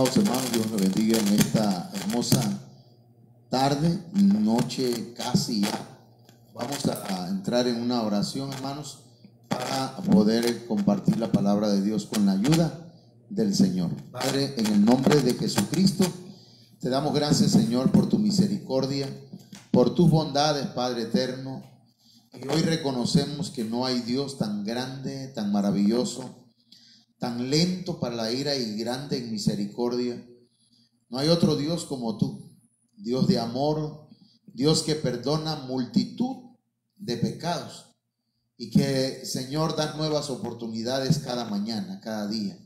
Amados hermanos, Dios los bendiga en esta hermosa tarde, noche casi ya. Vamos a entrar en una oración, hermanos, para poder compartir la palabra de Dios con la ayuda del Señor. Padre, en el nombre de Jesucristo, te damos gracias, Señor, por tu misericordia, por tus bondades, Padre eterno. Y hoy reconocemos que no hay Dios tan grande, tan maravilloso, tan lento para la ira y grande en misericordia. No hay otro Dios como tú, Dios de amor, Dios que perdona multitud de pecados y que, Señor, da nuevas oportunidades cada mañana, cada día.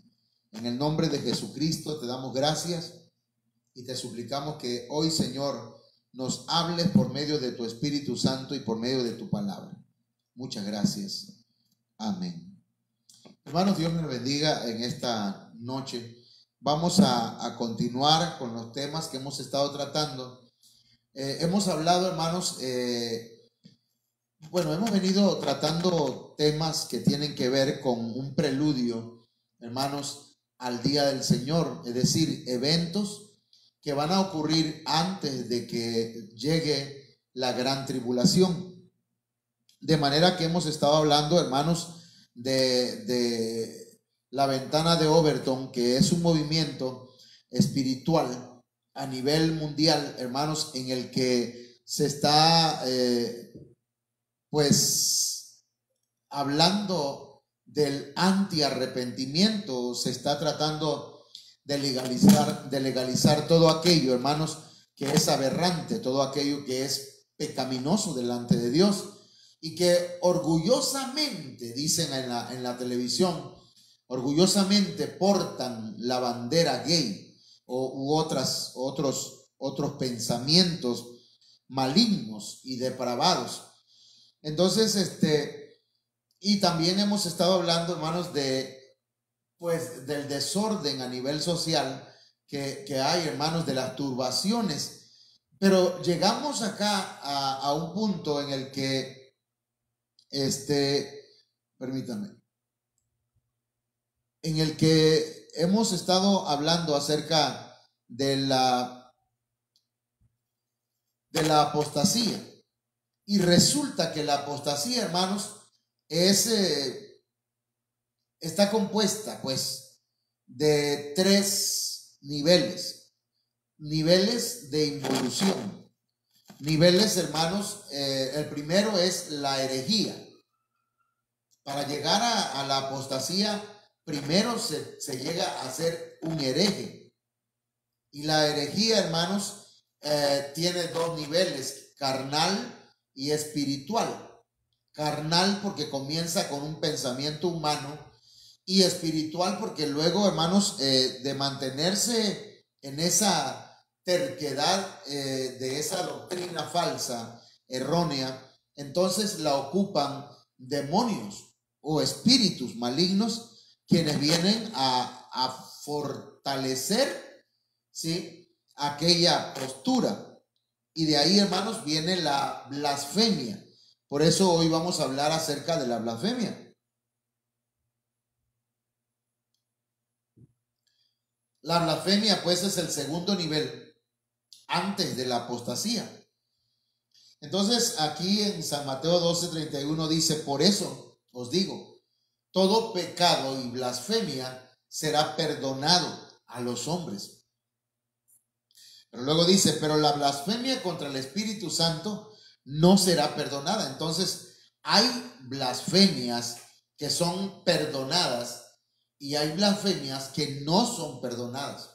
En el nombre de Jesucristo te damos gracias y te suplicamos que hoy, Señor, nos hables por medio de tu Espíritu Santo y por medio de tu palabra. Muchas gracias. Amén. Hermanos, Dios nos bendiga en esta noche. Vamos a continuar con los temas que hemos estado tratando. Hemos hablado, hermanos, hemos venido tratando temas que tienen que ver con un preludio, hermanos, al día del Señor, es decir, eventos que van a ocurrir antes de que llegue la gran tribulación. De manera que hemos estado hablando, hermanos, de la ventana de Overton, que es un movimiento espiritual a nivel mundial, hermanos, en el que se está hablando del anti-arrepentimiento. Se está tratando de legalizar todo aquello, hermanos, que es aberrante, todo aquello que es pecaminoso delante de Dios. Y que orgullosamente, dicen en la televisión, orgullosamente portan la bandera gay u otros pensamientos malignos y depravados. Entonces, y también hemos estado hablando, hermanos, del desorden a nivel social que hay, hermanos, de las turbaciones. Pero llegamos acá a un punto en el que permítame, en el que hemos estado hablando acerca de la apostasía, y resulta que la apostasía, hermanos, está compuesta pues de tres niveles de involución. Niveles, hermanos, el primero es la herejía. Para llegar a la apostasía, primero se llega a ser un hereje. Y la herejía, hermanos, tiene dos niveles, carnal y espiritual. Carnal porque comienza con un pensamiento humano, y espiritual porque luego, hermanos, de mantenerse en esa terquedad de esa doctrina falsa, errónea, entonces la ocupan demonios o espíritus malignos, quienes vienen a fortalecer, ¿sí?, aquella postura. Y de ahí, hermanos, viene la blasfemia. Por eso hoy vamos a hablar acerca de la blasfemia. La blasfemia, pues, es el segundo nivel antes de la apostasía. Entonces, aquí en San Mateo 12:31 dice: por eso os digo, todo pecado y blasfemia será perdonado a los hombres. Pero luego dice: pero la blasfemia contra el Espíritu Santo no será perdonada. Entonces, hay blasfemias que son perdonadas y hay blasfemias que no son perdonadas.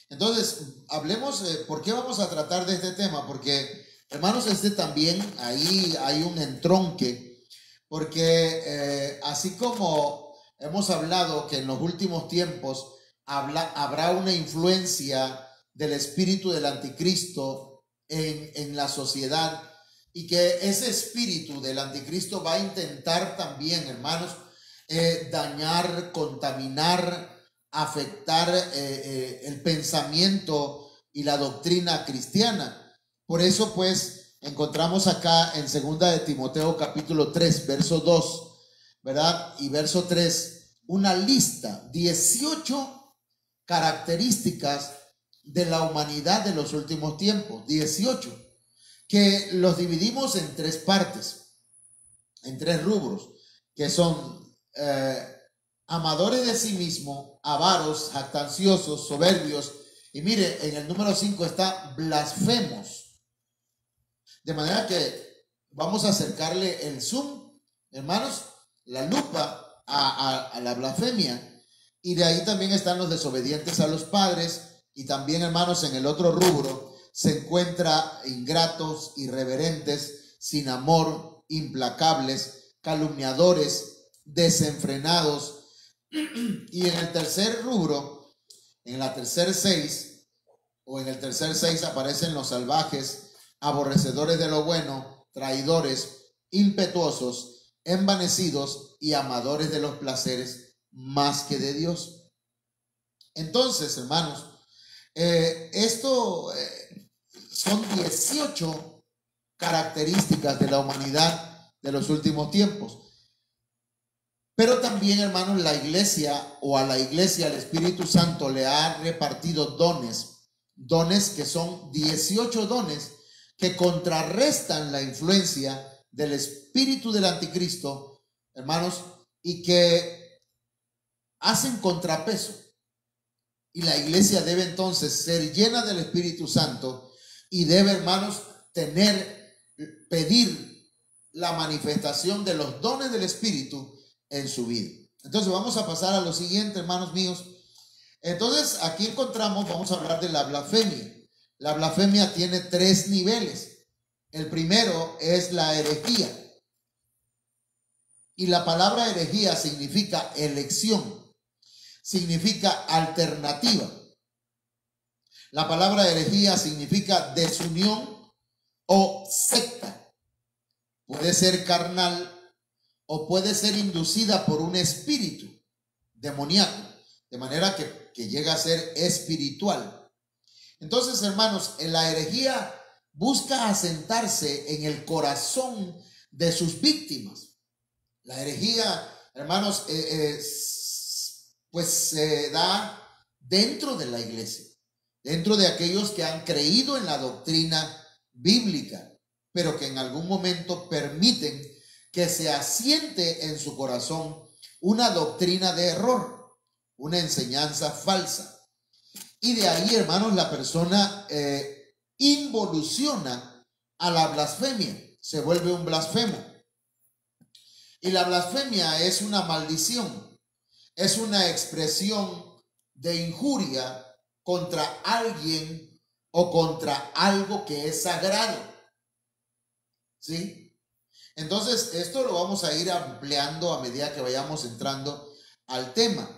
Entonces, hablemos, ¿por qué vamos a tratar de este tema? Porque, hermanos, también ahí hay un entronque, porque así como hemos hablado que en los últimos tiempos habrá una influencia del espíritu del anticristo en la sociedad, y que ese espíritu del anticristo va a intentar también, hermanos, dañar, contaminar, afectar el pensamiento y la doctrina cristiana. Por eso, pues, encontramos acá en 2 de Timoteo capítulo 3, verso 2, ¿verdad? Y verso 3, una lista, 18 características de la humanidad de los últimos tiempos, 18, que los dividimos en tres partes, en tres rubros, que son amadores de sí mismo, avaros, jactanciosos, soberbios, y mire, en el número 5 está blasfemos. De manera que vamos a acercarle el zoom, hermanos, la lupa a la blasfemia. Y de ahí también están los desobedientes a los padres. Y también, hermanos, en el otro rubro se encuentra ingratos, irreverentes, sin amor, implacables, calumniadores, desenfrenados. Y en el tercer rubro, en la tercer 6, o en el tercer 6 aparecen los salvajes, aborrecedores de lo bueno, traidores, impetuosos, envanecidos y amadores de los placeres más que de Dios. Entonces, hermanos, esto son 18 características de la humanidad de los últimos tiempos. Pero también, hermanos, la iglesia, o a la iglesia el Espíritu Santo le ha repartido dones que son 18 dones que contrarrestan la influencia del espíritu del anticristo, hermanos, y que hacen contrapeso. Y la iglesia debe entonces ser llena del Espíritu Santo y debe, hermanos, pedir la manifestación de los dones del Espíritu en su vida. Entonces vamos a pasar a lo siguiente, hermanos míos. Entonces aquí encontramos, vamos a hablar de la blasfemia. La blasfemia tiene 3 niveles. El primero es la herejía. Y la palabra herejía significa elección, significa alternativa. La palabra herejía significa desunión o secta. Puede ser carnal o puede ser inducida por un espíritu demoníaco, de manera que llega a ser espiritual. Entonces, hermanos, la herejía busca asentarse en el corazón de sus víctimas. La herejía, hermanos, pues se da dentro de la iglesia, dentro de aquellos que han creído en la doctrina bíblica, pero que en algún momento permiten que se asiente en su corazón una doctrina de error, una enseñanza falsa. Y de ahí, hermanos, la persona involuciona a la blasfemia, se vuelve un blasfemo. Y la blasfemia es una maldición, es una expresión de injuria contra alguien o contra algo que es sagrado. ¿Sí? Entonces, esto lo vamos a ir ampliando a medida que vayamos entrando al tema.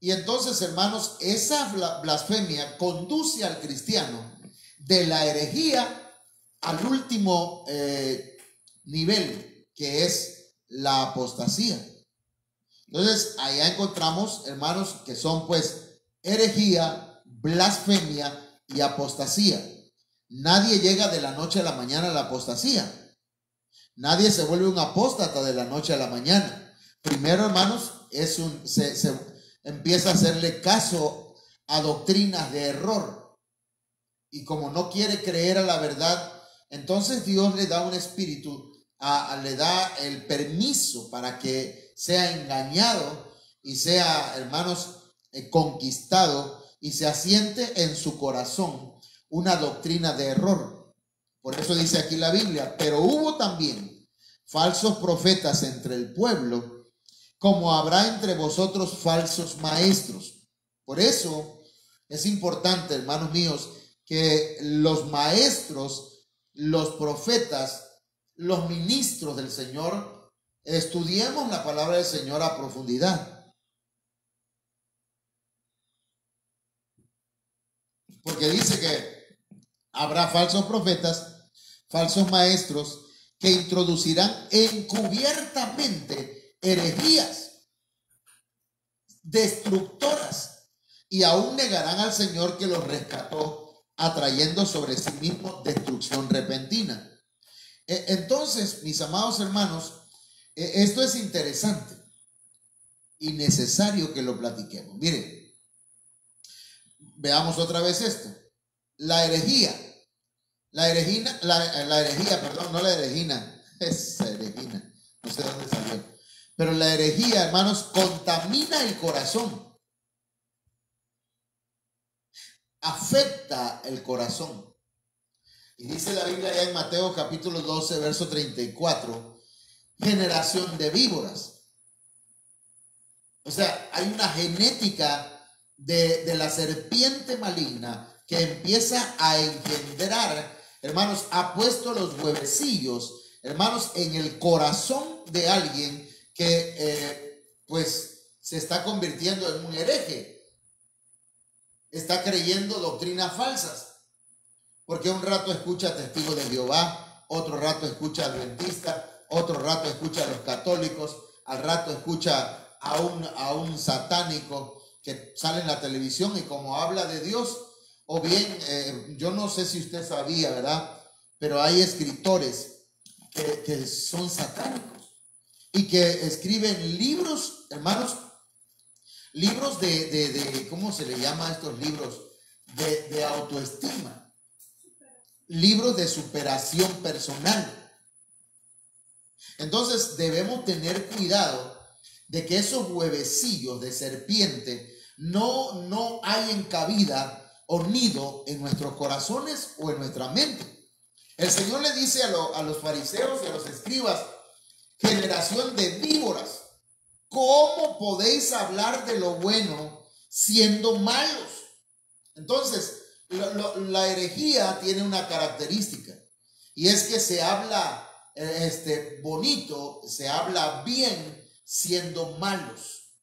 Y entonces, hermanos, esa blasfemia conduce al cristiano de la herejía al último nivel, que es la apostasía. Entonces, allá encontramos, hermanos, que son pues herejía, blasfemia y apostasía. Nadie llega de la noche a la mañana a la apostasía. Nadie se vuelve un apóstata de la noche a la mañana. Primero, hermanos, se empieza a hacerle caso a doctrinas de error. Y como no quiere creer a la verdad, entonces Dios le da un espíritu, le da el permiso para que sea engañado y sea, hermanos, conquistado y se asiente en su corazón una doctrina de error. Por eso dice aquí la Biblia, pero hubo también falsos profetas entre el pueblo, como habrá entre vosotros falsos maestros. Por eso es importante, hermanos míos, que los maestros, los profetas, los ministros del Señor, estudiemos la palabra del Señor a profundidad. Porque dice que habrá falsos profetas, falsos maestros, que introducirán encubiertamente herejías destructoras y aún negarán al Señor que los rescató, atrayendo sobre sí mismo destrucción repentina. Entonces, mis amados hermanos, esto es interesante. y necesario que lo platiquemos. Miren, veamos otra vez esto. La herejía. La herejía, perdón, no la herejina. Esa herejina. No sé dónde salió. Pero la herejía, hermanos, contamina el corazón. Afecta el corazón. Y dice la Biblia ya en Mateo capítulo 12, verso 34, generación de víboras. O sea, hay una genética de la serpiente maligna que empieza a engendrar, hermanos, ha puesto los huevecillos, hermanos, en el corazón de alguien que pues se está convirtiendo en un hereje, está creyendo doctrinas falsas, porque un rato escucha testigos de Jehová, otro rato escucha adventista, otro rato escucha a los católicos, al rato escucha a un satánico que sale en la televisión y como habla de Dios, o bien, yo no sé si usted sabía, ¿verdad? Pero hay escritores que son satánicos y que escriben libros, hermanos, libros de ¿cómo se le llama a estos libros? De autoestima. Libros de superación personal. Entonces debemos tener cuidado de que esos huevecillos de serpiente no hayan cabida o nido en nuestros corazones o en nuestra mente. El Señor le dice a los fariseos y a los escribas, generación de víboras, ¿cómo podéis hablar de lo bueno siendo malos? Entonces, la herejía tiene una característica y es que se habla bonito, se habla bien siendo malos,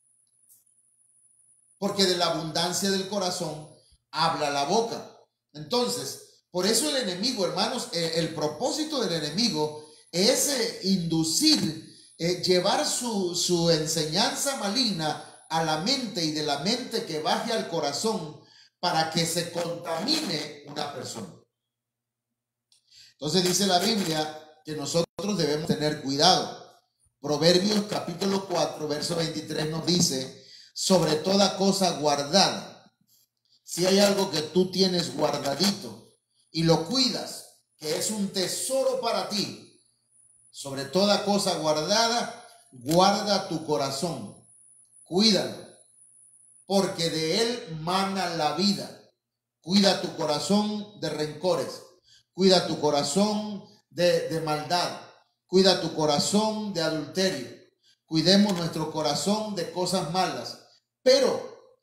porque de la abundancia del corazón habla la boca. Entonces, por eso el enemigo, hermanos, el propósito del enemigo es inducir, llevar su enseñanza maligna a la mente y de la mente que baje al corazón para que se contamine una persona. Entonces dice la Biblia que nosotros debemos tener cuidado. Proverbios capítulo 4, verso 23 nos dice, sobre toda cosa guardada. Si hay algo que tú tienes guardadito y lo cuidas, que es un tesoro para ti, sobre toda cosa guardada, guarda tu corazón, cuídalo, porque de él mana la vida. Cuida tu corazón de rencores, cuida tu corazón de maldad, cuida tu corazón de adulterio. Cuidemos nuestro corazón de cosas malas, pero,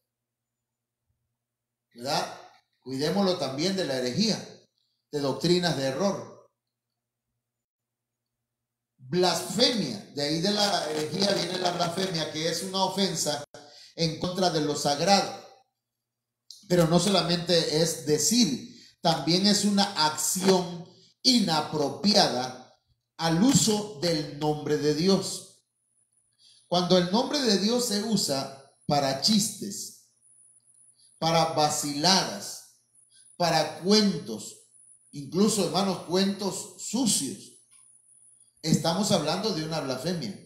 ¿verdad? Cuidémoslo también de la herejía, de doctrinas de error. Blasfemia, de ahí de la herejía viene la blasfemia, que es una ofensa en contra de lo sagrado. Pero no solamente es decir, también es una acción inapropiada al uso del nombre de Dios. Cuando el nombre de Dios se usa para chistes, para vaciladas, para cuentos, incluso, hermanos, cuentos sucios, estamos hablando de una blasfemia.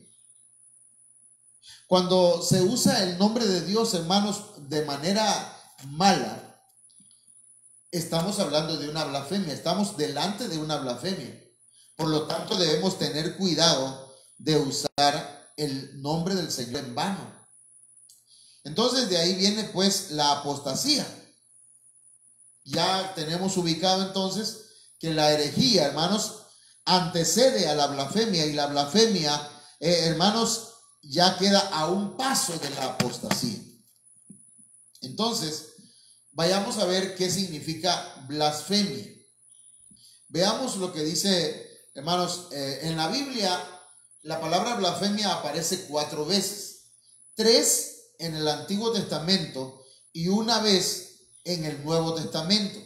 Cuando se usa el nombre de Dios, hermanos, de manera mala, estamos hablando de una blasfemia, estamos delante de una blasfemia. Por lo tanto, debemos tener cuidado de usar el nombre del Señor en vano. Entonces, de ahí viene pues la apostasía. Ya tenemos ubicado entonces que la herejía, hermanos, antecede a la blasfemia, y la blasfemia, hermanos, ya queda a un paso de la apostasía. Entonces, vayamos a ver qué significa blasfemia. Veamos lo que dice, hermanos, en la Biblia la palabra blasfemia aparece 4 veces, 3 en el Antiguo Testamento y 1 vez en el Nuevo Testamento.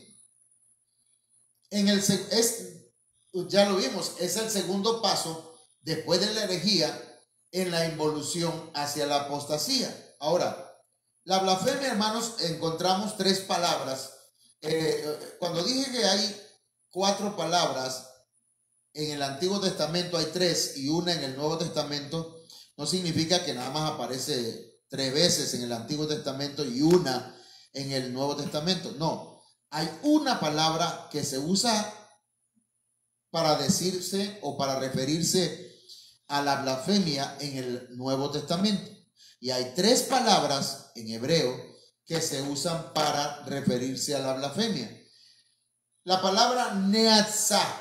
Ya lo vimos, es el segundo paso después de la herejía en la involución hacia la apostasía. Ahora, la blasfemia, hermanos, encontramos 3 palabras. Cuando dije que hay 4 palabras en el Antiguo Testamento, hay 3 y 1 en el Nuevo Testamento, no significa que nada más aparece 3 veces en el Antiguo Testamento y una en el Nuevo Testamento. No, hay una palabra que se usa para decirse o para referirse a la blasfemia en el Nuevo Testamento. Y hay 3 palabras en hebreo que se usan para referirse a la blasfemia. La palabra neatzah,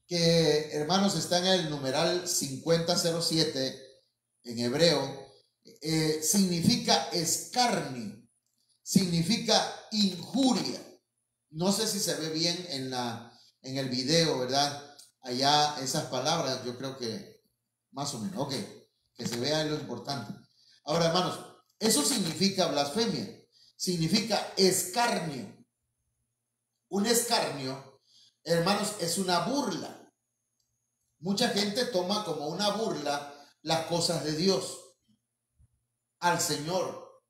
que hermanos está en el numeral 5007 en hebreo, significa escarnio, significa injuria. No sé si se ve bien en el video, ¿verdad? Allá esas palabras, yo creo que más o menos, ok, que se vea lo importante. Ahora, hermanos, eso significa blasfemia, significa escarnio. Un escarnio, hermanos, es una burla. Mucha gente toma como una burla las cosas de Dios, al Señor,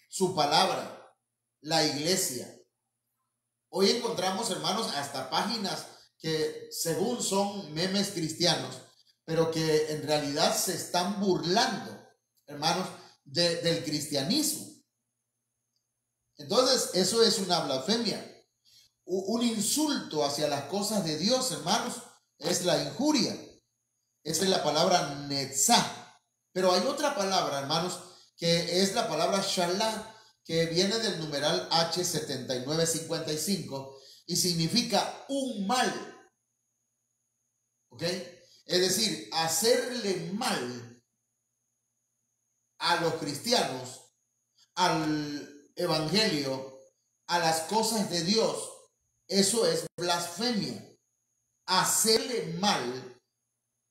su palabra, la iglesia. Hoy encontramos, hermanos, hasta páginas que según son memes cristianos, pero que en realidad se están burlando, hermanos, del cristianismo. Entonces, eso es una blasfemia. Un insulto hacia las cosas de Dios, hermanos, es la injuria. Esa es la palabra netzah. Pero hay otra palabra, hermanos, que es la palabra shalá, que viene del numeral H7955 y significa un mal. ¿Ok? Es decir, hacerle mal a los cristianos, al evangelio, a las cosas de Dios. Eso es blasfemia. Hacerle mal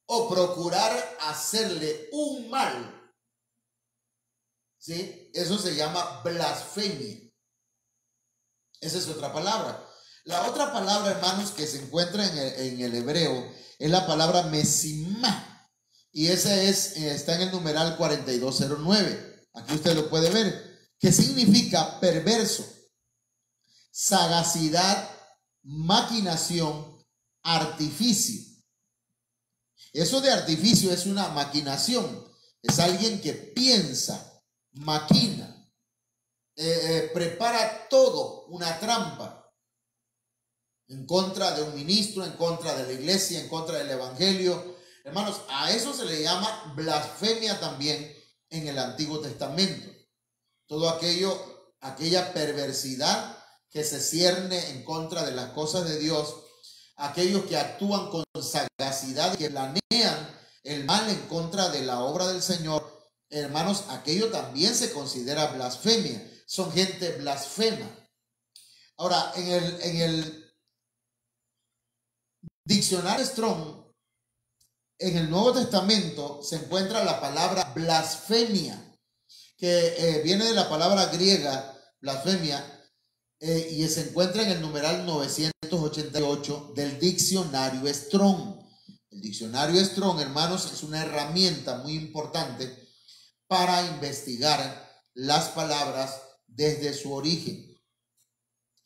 o procurar hacerle un mal. ¿Sí? Eso se llama blasfemia. Esa es otra palabra. La otra palabra, hermanos, que se encuentra en el hebreo es la palabra mesimá. Y esa está en el numeral 4209. Aquí usted lo puede ver. Que significa perverso, sagacidad, maquinación, artificio. Eso de artificio es una maquinación. Es alguien que piensa, maquina, prepara todo, una trampa en contra de un ministro, en contra de la iglesia, en contra del evangelio. Hermanos, a eso se le llama blasfemia también en el Antiguo Testamento. Todo aquella perversidad que se cierne en contra de las cosas de Dios, aquellos que actúan con sagacidad, que planean el mal en contra de la obra del Señor, hermanos, aquello también se considera blasfemia. Son gente blasfema. Ahora, en el diccionario Strong, en el Nuevo Testamento, se encuentra la palabra blasfemia, que viene de la palabra griega, blasfemia, y se encuentra en el numeral 988 del diccionario Strong. El diccionario Strong, hermanos, es una herramienta muy importante para investigar las palabras desde su origen.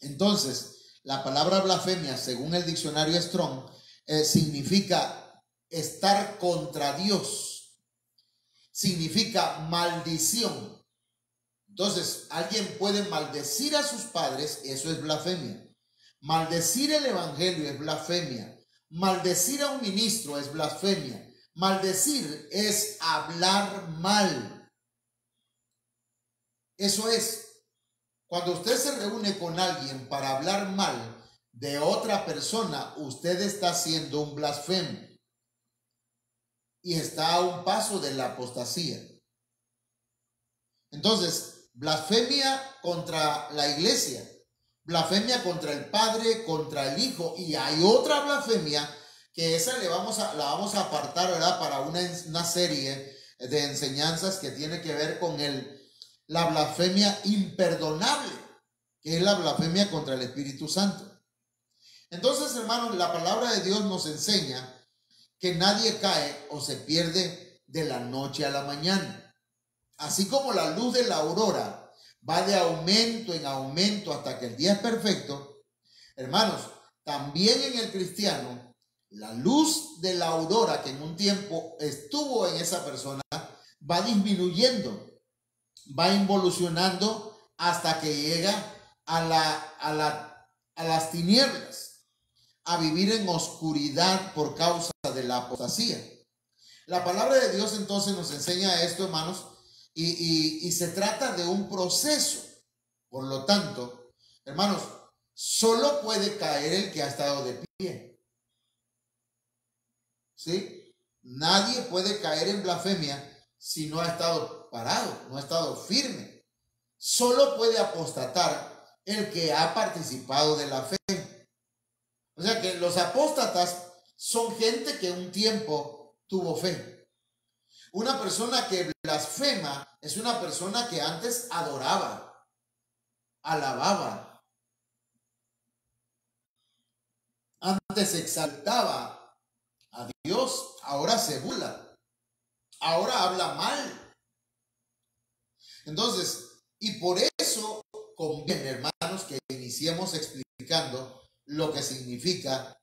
Entonces, la palabra blasfemia, según el diccionario Strong, significa estar contra Dios, significa maldición. Entonces, alguien puede maldecir a sus padres, eso es blasfemia. Maldecir el evangelio es blasfemia. Maldecir a un ministro es blasfemia. Maldecir es hablar mal. Eso es. Cuando usted se reúne con alguien para hablar mal de otra persona, usted está siendo un blasfemo. Y está a un paso de la apostasía. Entonces, blasfemia contra la iglesia, blasfemia contra el Padre, contra el Hijo, y hay otra blasfemia que esa la vamos a apartar, ¿verdad?, para una serie de enseñanzas que tiene que ver con la blasfemia imperdonable, que es la blasfemia contra el Espíritu Santo. Entonces, hermanos, la palabra de Dios nos enseña que nadie cae o se pierde de la noche a la mañana. Así como la luz de la aurora va de aumento en aumento hasta que el día es perfecto, hermanos, también en el cristiano, la luz de la aurora que en un tiempo estuvo en esa persona va disminuyendo. va involucionando hasta que llega a las tinieblas, a vivir en oscuridad por causa de la apostasía. La palabra de Dios entonces nos enseña esto, hermanos, y se trata de un proceso. Por lo tanto, hermanos, solo puede caer el que ha estado de pie. ¿Sí? Nadie puede caer en blasfemia si no ha estado parado, no ha estado firme. Solo puede apostatar el que ha participado de la fe. O sea que los apóstatas son gente que un tiempo tuvo fe. Una persona que blasfema es una persona que antes adoraba, alababa, antes exaltaba a Dios, ahora se burla, ahora habla mal. Entonces, y por eso conviene, hermanos, que iniciemos explicando lo que significa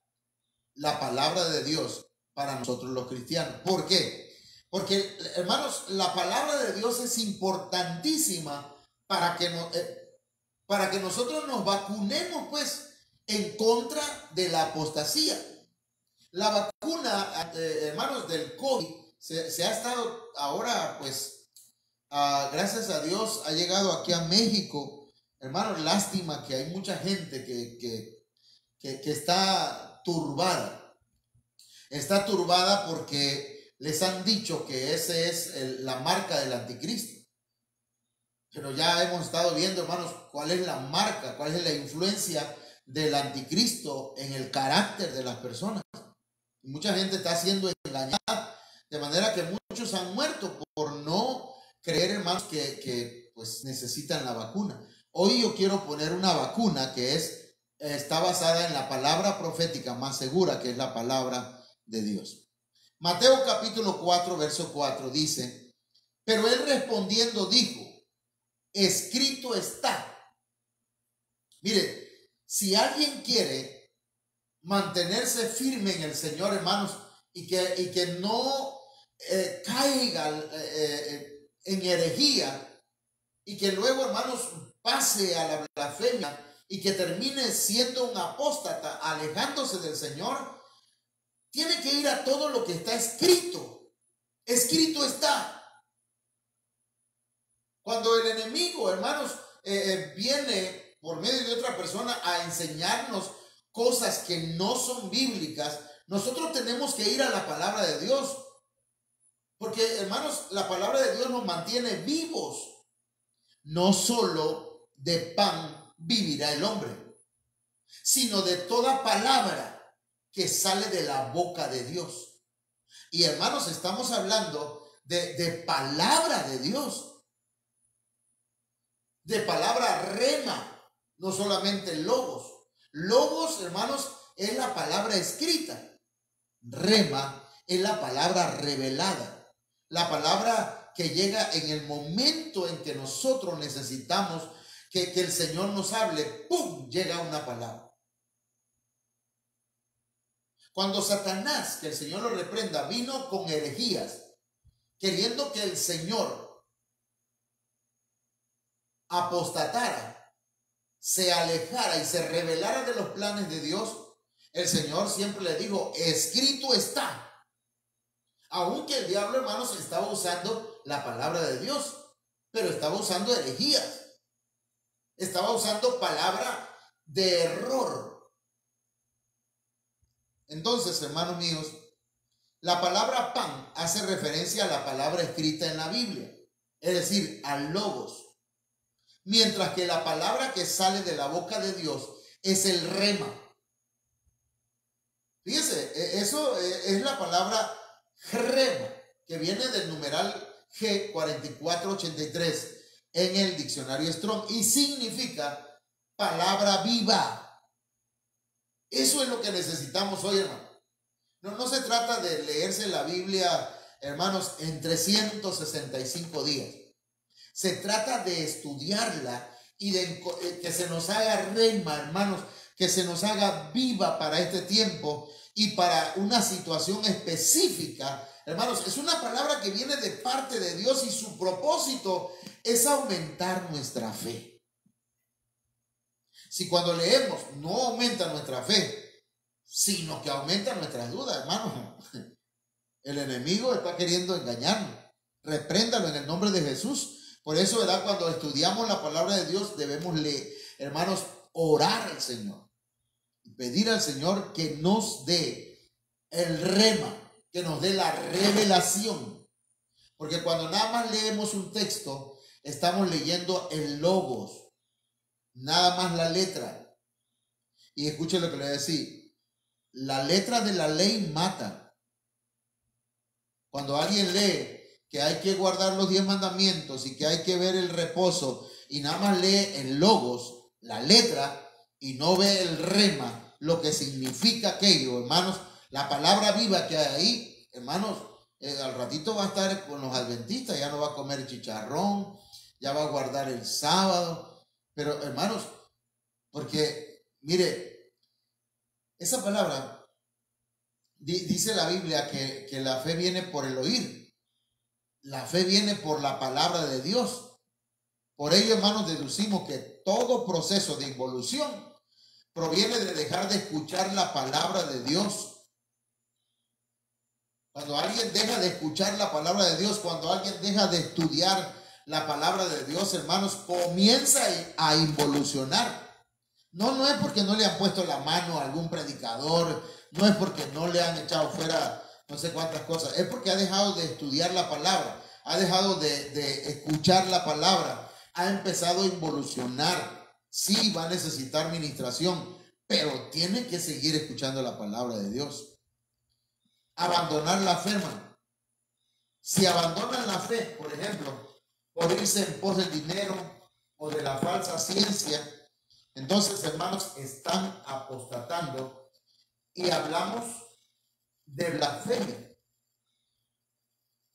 la palabra de Dios para nosotros los cristianos. ¿Por qué? Porque, hermanos, la palabra de Dios es importantísima para que nosotros nos vacunemos, pues, en contra de la apostasía. La vacuna, hermanos, del COVID se ha estado ahora, pues, gracias a Dios, ha llegado aquí a México. Hermanos, lástima que hay mucha gente que está turbada. Está turbada porque les han dicho que esa es la marca del anticristo. Pero ya hemos estado viendo, hermanos, cuál es la marca, cuál es la influencia del anticristo en el carácter de las personas. Y mucha gente está siendo engañada, de manera que muchos han muerto por no creer, hermanos, que pues necesitan la vacuna. Hoy yo quiero poner una vacuna que está basada en la palabra profética más segura, que es la palabra de Dios. Mateo capítulo 4, verso 4 dice: pero él respondiendo dijo, escrito está. Mire, si alguien quiere mantenerse firme en el Señor, hermanos, y que no caiga en herejía, y que luego, hermanos, pase a la blasfemia y que termine siendo un apóstata, alejándose del Señor, tiene que ir a todo lo que está escrito. Escrito está. Cuando el enemigo, hermanos, viene por medio de otra persona a enseñarnos cosas que no son bíblicas, nosotros tenemos que ir a la palabra de Dios. Porque, hermanos, la palabra de Dios nos mantiene vivos. No solo de pan vivirá el hombre, sino de toda palabra que sale de la boca de Dios. Y, hermanos, estamos hablando de palabra de Dios, de palabra rema, no solamente logos. Logos, hermanos, es la palabra escrita. Rema es la palabra revelada, la palabra que llega en el momento en que nosotros necesitamos que el Señor nos hable. ¡Pum! Llega una palabra. Cuando Satanás, que el Señor lo reprenda, vino con herejías, queriendo que el Señor apostatara, se alejara y se rebelara de los planes de Dios, el Señor siempre le dijo, escrito está. Aunque el diablo, hermanos, estaba usando la palabra de Dios, pero estaba usando herejías, estaba usando palabra de error. Entonces, hermanos míos, la palabra pan hace referencia a la palabra escrita en la Biblia, es decir, al logos, mientras que la palabra que sale de la boca de Dios es el rema. Fíjense, eso es la palabra rema, que viene del numeral G4483 en el diccionario Strong y significa palabra viva. Eso es lo que necesitamos hoy, hermano. No se trata de leerse la Biblia, hermanos, en 365 días. Se trata de estudiarla y de que se nos haga rema, hermanos, que se nos haga viva para este tiempo y para una situación específica Hermanos, es una palabra que viene de parte de Dios y su propósito es aumentar nuestra fe. Si cuando leemos no aumenta nuestra fe, sino que aumenta nuestras dudas, hermanos, el enemigo está queriendo engañarnos. Repréndalo en el nombre de Jesús. Por eso, ¿verdad? Cuando estudiamos la palabra de Dios, debemos, hermanos, orar al Señor y pedir al Señor que nos dé el rema, que nos dé la revelación. Porque cuando nada más leemos un texto, estamos leyendo el logos, nada más la letra. Y escuchen lo que le voy a decir. La letra de la ley mata. Cuando alguien lee que hay que guardar los 10 mandamientos y que hay que ver el reposo y nada más lee el logos, la letra, y no ve el rema, lo que significa aquello, hermanos, la palabra viva que hay ahí, hermanos, al ratito va a estar con los adventistas, ya no va a comer chicharrón, ya va a guardar el sábado, pero hermanos, porque mire, esa palabra dice la Biblia que la fe viene por el oír. La fe viene por la palabra de Dios. Por ello, hermanos, deducimos que todo proceso de involución proviene de dejar de escuchar la palabra de Dios. Cuando alguien deja de escuchar la palabra de Dios, cuando alguien deja de estudiar la palabra de Dios, hermanos, comienza a involucionar. No es porque no le han puesto la mano a algún predicador, no es porque no le han echado fuera no sé cuántas cosas, es porque ha dejado de estudiar la palabra, ha dejado de escuchar la palabra, ha empezado a involucionar. Sí, va a necesitar ministración, pero tiene que seguir escuchando la palabra de Dios. Abandonar la fe, hermano. Si abandonan la fe, por ejemplo, por irse en pos del dinero o de la falsa ciencia, entonces, hermanos, están apostatando y hablamos de blasfemia.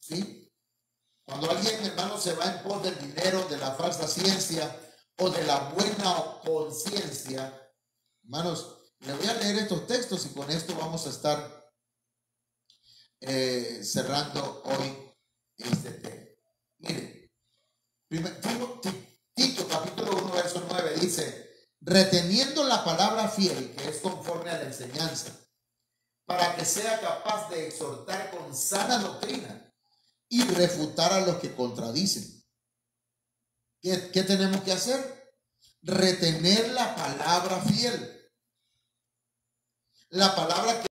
¿Sí? Cuando alguien, hermano, se va en pos del dinero, de la falsa ciencia o de la buena conciencia, hermanos, le voy a leer estos textos y con esto vamos a estar cerrando hoy este tema. Miren, Tito capítulo 1 verso 9 dice: reteniendo la palabra fiel, que es conforme a la enseñanza, para que sea capaz de exhortar con sana doctrina y refutar a los que contradicen. ¿Qué tenemos que hacer? Retener la palabra fiel. La palabra que